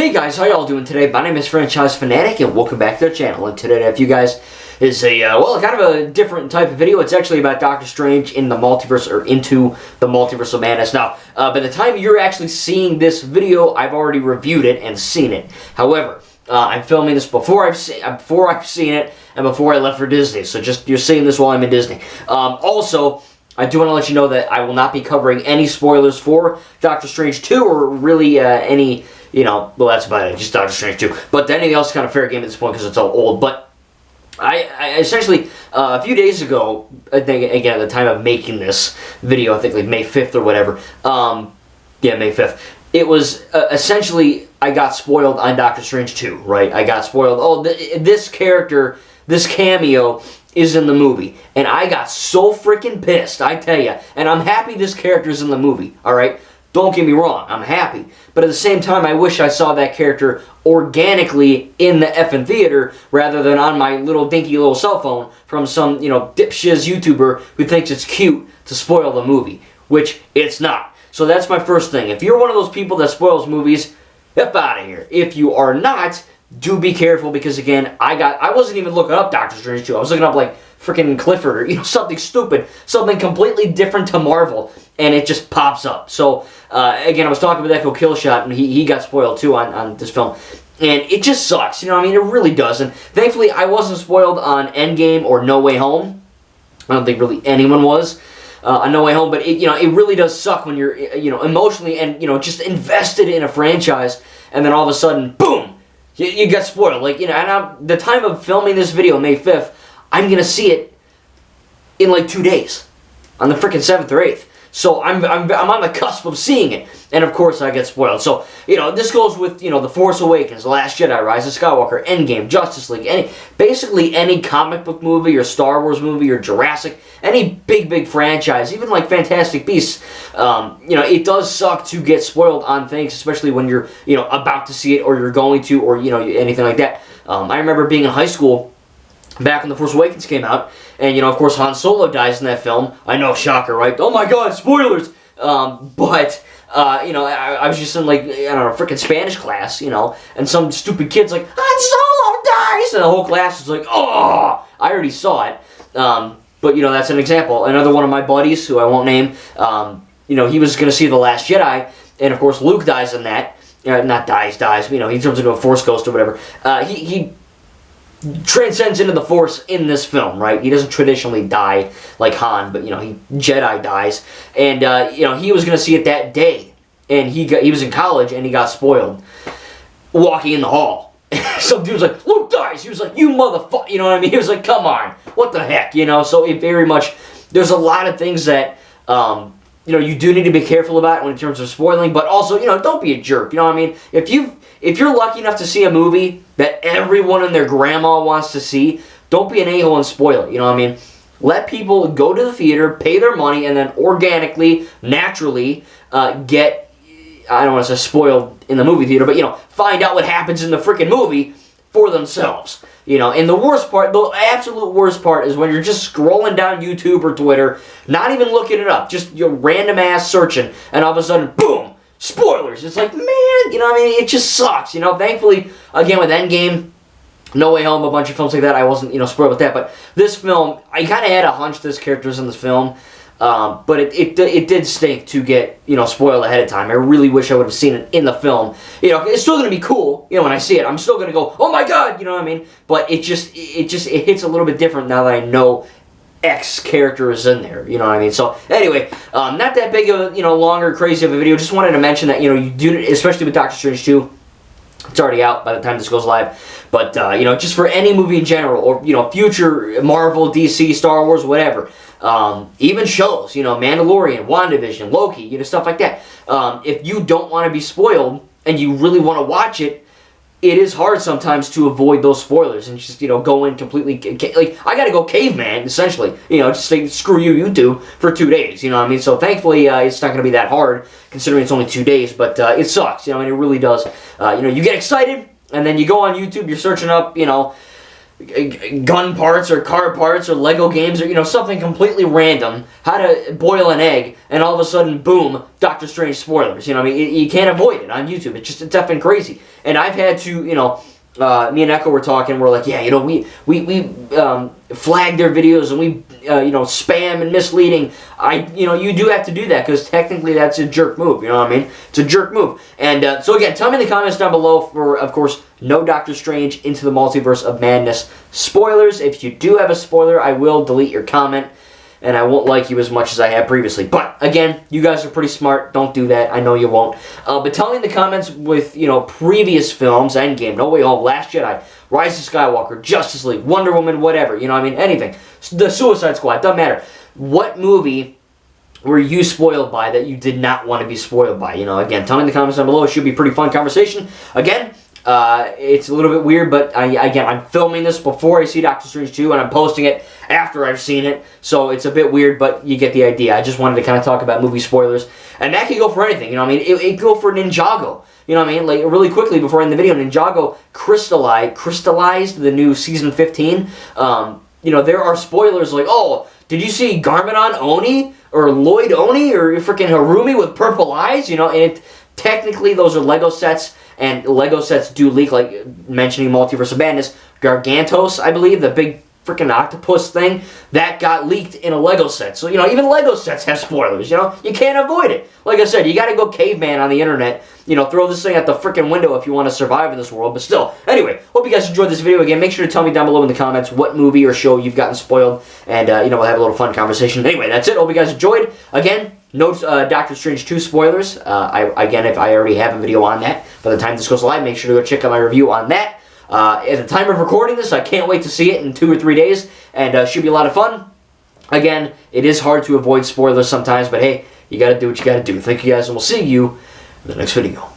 Hey guys, how y'all doing today? My name is Franchise Fanatic and welcome back to the channel. And today I have you guys is a, kind of a different type of video. It's actually about Doctor Strange in the multiverse, or into the Multiverse of Madness. Now, by the time you're actually seeing this video, I've already reviewed it and seen it. However, I'm filming this before I've seen it and before I left for Disney. So just, you're seeing this while I'm in Disney. Also, I do want to let you know that I will not be covering any spoilers for Doctor Strange 2 or really any... well, that's about it. Just Doctor Strange 2. But anything else is kind of fair game at this point because it's all old. But I essentially, a few days ago, I think, again, at the time of making this video, I think like May 5th or whatever. Yeah, May 5th. It was, essentially, I got spoiled on Doctor Strange 2, right? I got spoiled. Oh, this character, this cameo is in the movie. And I got so freaking pissed, I tell you. And I'm happy this character's in the movie, alright? Don't get me wrong, I'm happy. But at the same time, I wish I saw that character organically in the effing theater rather than on my little dinky little cell phone from some, dipshiz YouTuber who thinks it's cute to spoil the movie, which it's not. So that's my first thing. If you're one of those people that spoils movies, F out of here. If you are not, do be careful because, again, I wasn't even looking up Doctor Strange 2. I was looking up, like, freaking Clifford or, something stupid. Something completely different to Marvel. And it just pops up. So, again, I was talking with Echo Killshot, and he got spoiled, too, on this film. And it just sucks, it really does. And thankfully, I wasn't spoiled on Endgame or No Way Home. I don't think really anyone was on No Way Home. But, it really does suck when you're, emotionally and, just invested in a franchise. And then all of a sudden, boom, you get spoiled. And the time of filming this video, May 5th, I'm going to see it in, 2 days. On the frickin' 7th or 8th. So I'm on the cusp of seeing it. And of course I get spoiled. So, this goes with, The Force Awakens, The Last Jedi, Rise of Skywalker, Endgame, Justice League, basically any comic book movie or Star Wars movie or Jurassic, any big franchise, even like Fantastic Beasts, it does suck to get spoiled on things, especially when you're, about to see it or you're going to or, anything like that. I remember being in high school back when The Force Awakens came out, and, of course, Han Solo dies in that film. I know, shocker, right? Oh my god, spoilers! But I was just in, freaking Spanish class, and some stupid kid's like, Han Solo dies! And the whole class was like, oh! I already saw it. But, that's an example. Another one of my buddies, who I won't name, he was going to see The Last Jedi, and, of course, Luke dies in that. Not dies, he turns into a Force ghost or whatever. He transcends into the Force in this film, right? He doesn't traditionally die like Han, but, he Jedi dies. And, he was going to see it that day. And he was in college, and he got spoiled walking in the hall. Some dude was like, Luke dies! He was like, you motherfucker! You know what I mean? He was like, come on! What the heck? So it very much... There's a lot of things that, you do need to be careful about in terms of spoiling, but also, don't be a jerk. You know what I mean? If you're lucky enough to see a movie that everyone and their grandma wants to see, don't be an a-hole and spoil it, you know what I mean? Let people go to the theater, pay their money, and then organically, naturally, get, I don't want to say spoiled in the movie theater, but, find out what happens in the freaking movie for themselves. And the worst part, the absolute worst part is when you're just scrolling down YouTube or Twitter, not even looking it up, just your random ass searching, and all of a sudden, boom! Spoilers! It's like, man, it just sucks, Thankfully, again, with Endgame, No Way Home, a bunch of films like that, I wasn't, spoiled with that, but this film, I kind of had a hunch this character was in this film, but it did stink to get, spoiled ahead of time. I really wish I would have seen it in the film. It's still going to be cool, when I see it. I'm still going to go, oh my god, you know what I mean? But it hits a little bit different now that I know X character is in there, you know what I mean? So, anyway, not that big of a, longer, crazy of a video. Just wanted to mention that, you do, especially with Doctor Strange 2, it's already out by the time this goes live. But, just for any movie in general, or, future Marvel, DC, Star Wars, whatever, even shows, Mandalorian, WandaVision, Loki, stuff like that. If you don't want to be spoiled, and you really want to watch it, it is hard sometimes to avoid those spoilers and just, go in completely, I gotta go caveman, essentially, just say, screw you, YouTube, for 2 days, you know what I mean? So, thankfully, it's not gonna be that hard, considering it's only 2 days, but, it sucks, it really does. You get excited, and then you go on YouTube, you're searching up, gun parts or car parts or Lego games or, you know, something completely random, how to boil an egg, and all of a sudden, boom, Doctor Strange spoilers. You know, I mean, you can't avoid it on YouTube. It's definitely crazy. And I've had to, you know, me and Echo were talking. We're like, yeah, you know, we flag their videos and we, you know, spam and misleading. You know, you do have to do that because technically that's a jerk move. You know what I mean? It's a jerk move. And so again, tell me in the comments down below for, of course, no Doctor Strange Into the Multiverse of Madness spoilers. If you do have a spoiler, I will delete your comment. And I won't like you as much as I have previously. But, again, you guys are pretty smart. Don't do that. I know you won't. But tell me in the comments with, you know, previous films, Endgame, No Way Home, Last Jedi, Rise of Skywalker, Justice League, Wonder Woman, whatever. You know what I mean? Anything. The Suicide Squad, doesn't matter. What movie were you spoiled by that you did not want to be spoiled by? You know, again, tell me in the comments down below. It should be a pretty fun conversation. Again, it's a little bit weird, but again, I'm filming this before I see Doctor Strange 2, and I'm posting it after I've seen it, so it's a bit weird, but you get the idea. I just wanted to kind of talk about movie spoilers, and that could go for anything, you know what I mean? It could go for Ninjago, you know what I mean? Like, really quickly before I end the video, Ninjago crystallized the new Season 15. You know, there are spoilers like, oh, did you see Garmadon Oni, or Lloyd Oni, or freaking Harumi with purple eyes? You know, and technically those are Lego sets, and Lego sets do leak, like mentioning Multiverse of Madness. Gargantos, I believe, the big freaking octopus thing, that got leaked in a Lego set. So, you know, even Lego sets have spoilers, you know? You can't avoid it. Like I said, you gotta go caveman on the internet. You know, throw this thing at the freaking window if you want to survive in this world. But still, anyway, hope you guys enjoyed this video. Again, make sure to tell me down below in the comments what movie or show you've gotten spoiled. And, you know, we'll have a little fun conversation. Anyway, that's it. Hope you guys enjoyed. Again, no Doctor Strange 2 spoilers. Again, if I already have a video on that, by the time this goes live, make sure to go check out my review on that. At the time of recording this, I can't wait to see it in 2 or 3 days, and should be a lot of fun. Again, it is hard to avoid spoilers sometimes, but hey, you gotta do what you gotta do. Thank you guys, and we'll see you in the next video.